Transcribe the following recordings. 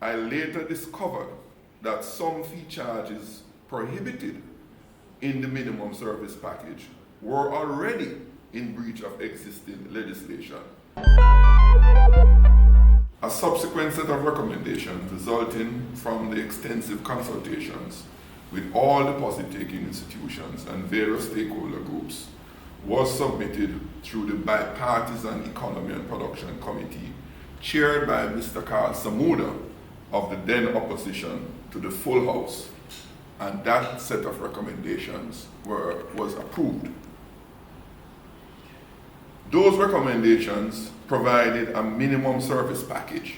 I later discovered that some fee charges prohibited in the minimum service package were already in breach of existing legislation. A subsequent set of recommendations resulting from the extensive consultations with all deposit-taking institutions and various stakeholder groups was submitted through the Bipartisan Economy and Production Committee, chaired by Mr. Carl Samuda of the then opposition to the full House, and that set of recommendations was approved. Those recommendations provided a minimum service package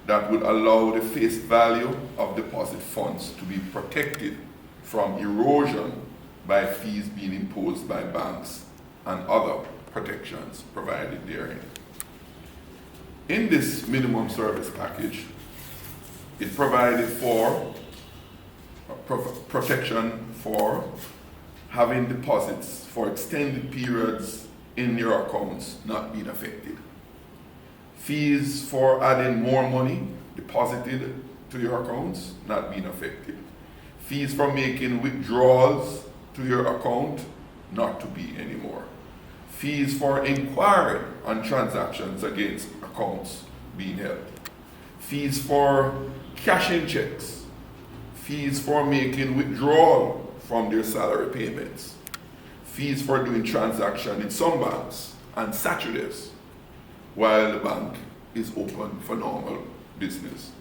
that would allow the face value of deposit funds to be protected from erosion by fees being imposed by banks and other protections provided therein. In this minimum service package, it provided for protection for having deposits for extended periods in your accounts not being affected. Fees for adding more money deposited to your accounts not being affected. Fees for making withdrawals to your account not to be anymore. Fees for inquiring on transactions against accounts being held. Fees for cashing checks. Fees for making withdrawal from their salary payments. Fees for doing transactions in some banks on Saturdays while the bank is open for normal business.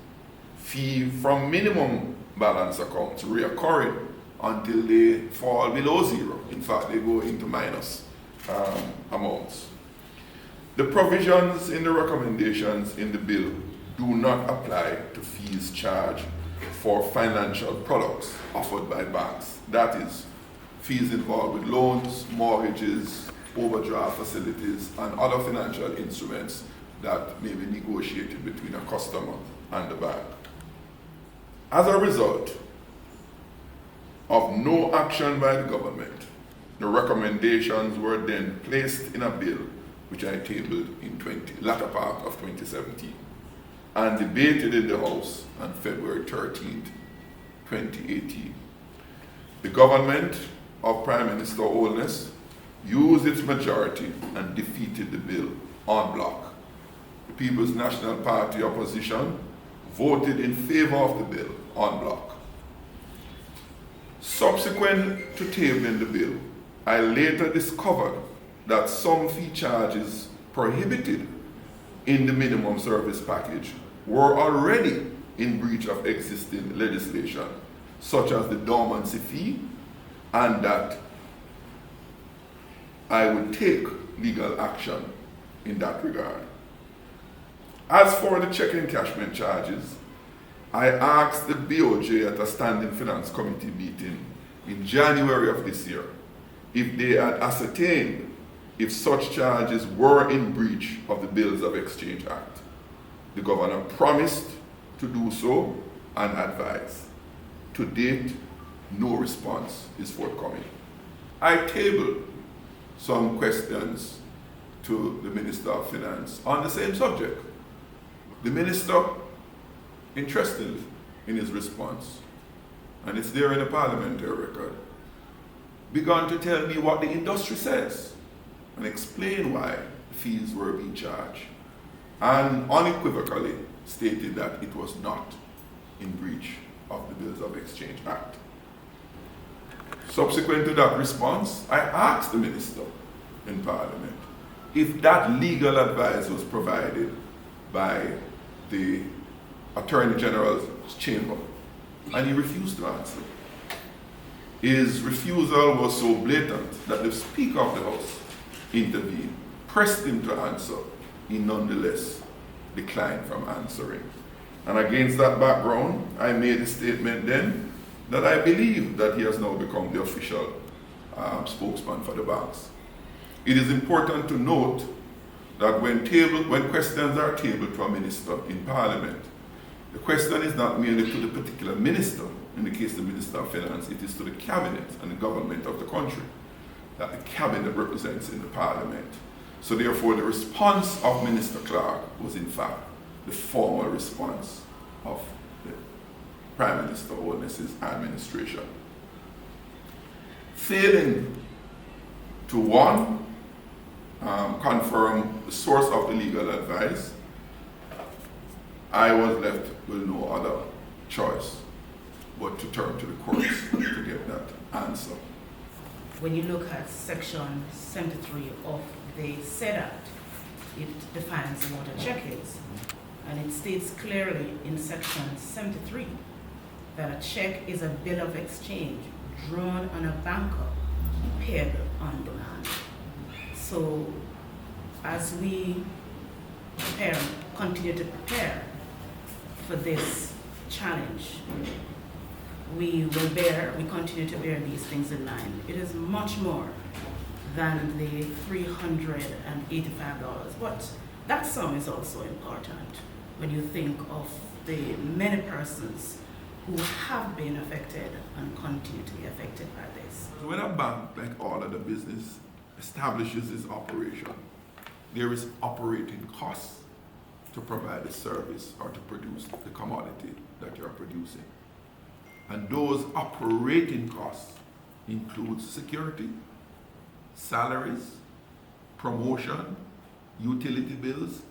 Fee from minimum balance accounts reoccurring until they fall below zero. In fact, they go into minus amounts. The provisions in the recommendations in the bill do not apply to fees charged for financial products offered by banks. That is, fees involved with loans, mortgages, overdraft facilities, and other financial instruments that may be negotiated between a customer and the bank. As a result of no action by the government, the recommendations were then placed in a bill which I tabled in latter part of 2017 and debated in the House on February 13, 2018. The government of Prime Minister Holness used its majority and defeated the bill en bloc. The People's National Party opposition voted in favor of the bill en bloc. Subsequent to tabling the bill, I later discovered that some fee charges prohibited in the minimum service package were already in breach of existing legislation, such as the dormancy fee, and that I would take legal action in that regard. As for the check encashment charges, I asked the BOJ at a standing finance committee meeting in January of this year if they had ascertained if such charges were in breach of the Bills of Exchange Act. The governor promised to do so and advised. To date, no response is forthcoming. I tabled some questions to the Minister of Finance on the same subject. The minister, interested in his response, and it's there in the parliamentary record, began to tell me what the industry says and explain why fees were being charged, and unequivocally stated that it was not in breach of the Bills of Exchange Act. Subsequent to that response, I asked the minister in Parliament if that legal advice was provided by the Attorney General's chamber, and he refused to answer. His refusal was so blatant that the Speaker of the House intervened, pressed him to answer. He nonetheless declined from answering. And against that background, I made a statement then that I believe that he has now become the official spokesman for the banks. It is important to note that when questions are tabled to a minister in Parliament, the question is not merely to the particular minister, in the case of the Minister of Finance, it is to the Cabinet and the government of the country that the Cabinet represents in the Parliament. So therefore, the response of Minister Clark was in fact the formal response of Prime Minister Holness's administration. Failing to one, confirm the source of the legal advice, I was left with no other choice but to turn to the courts to get that answer. When you look at Section 73 of the said Act, it defines what a check is. And it states clearly in Section 73 that a check is a bill of exchange drawn on a banker payable on demand. So as we continue to prepare for this challenge, we continue to bear these things in mind. It is much more than the $385, but that sum is also important when you think of the many persons who have been affected and continue to be affected by this. When a bank, like all other business, establishes its operation, there is operating costs to provide the service or to produce the commodity that you're producing. And those operating costs include security, salaries, promotion, utility bills.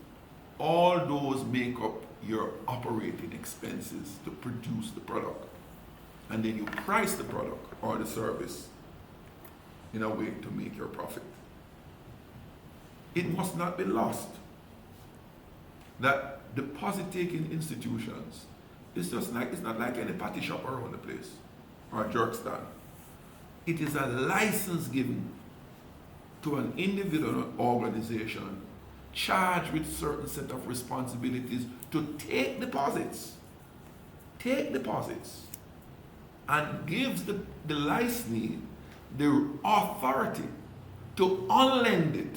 All those make up your operating expenses to produce the product. And then you price the product or the service in a way to make your profit. It must not be lost that deposit-taking institutions, it's not like any party shop around the place or a jerk stand. It is a license given to an individual or organization charged with certain set of responsibilities to take deposits, and gives the licensee the authority to unlend it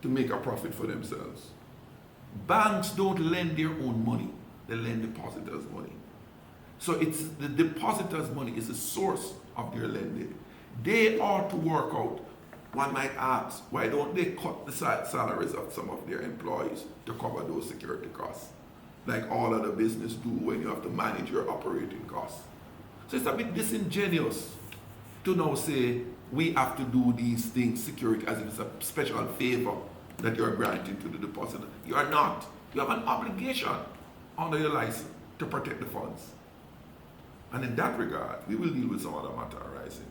to make a profit for themselves. Banks don't lend their own money, they lend depositors' money. So it's the depositors' money is the source of their lending. They ought to work out. One might ask, why don't they cut the salaries of some of their employees to cover those security costs, like all other business do when you have to manage your operating costs? So it's a bit disingenuous to now say we have to do these things, security, as if it's a special favor that you're granting to the depositor. You are not. You have an obligation under your license to protect the funds. And in that regard, we will deal with some other matter arising.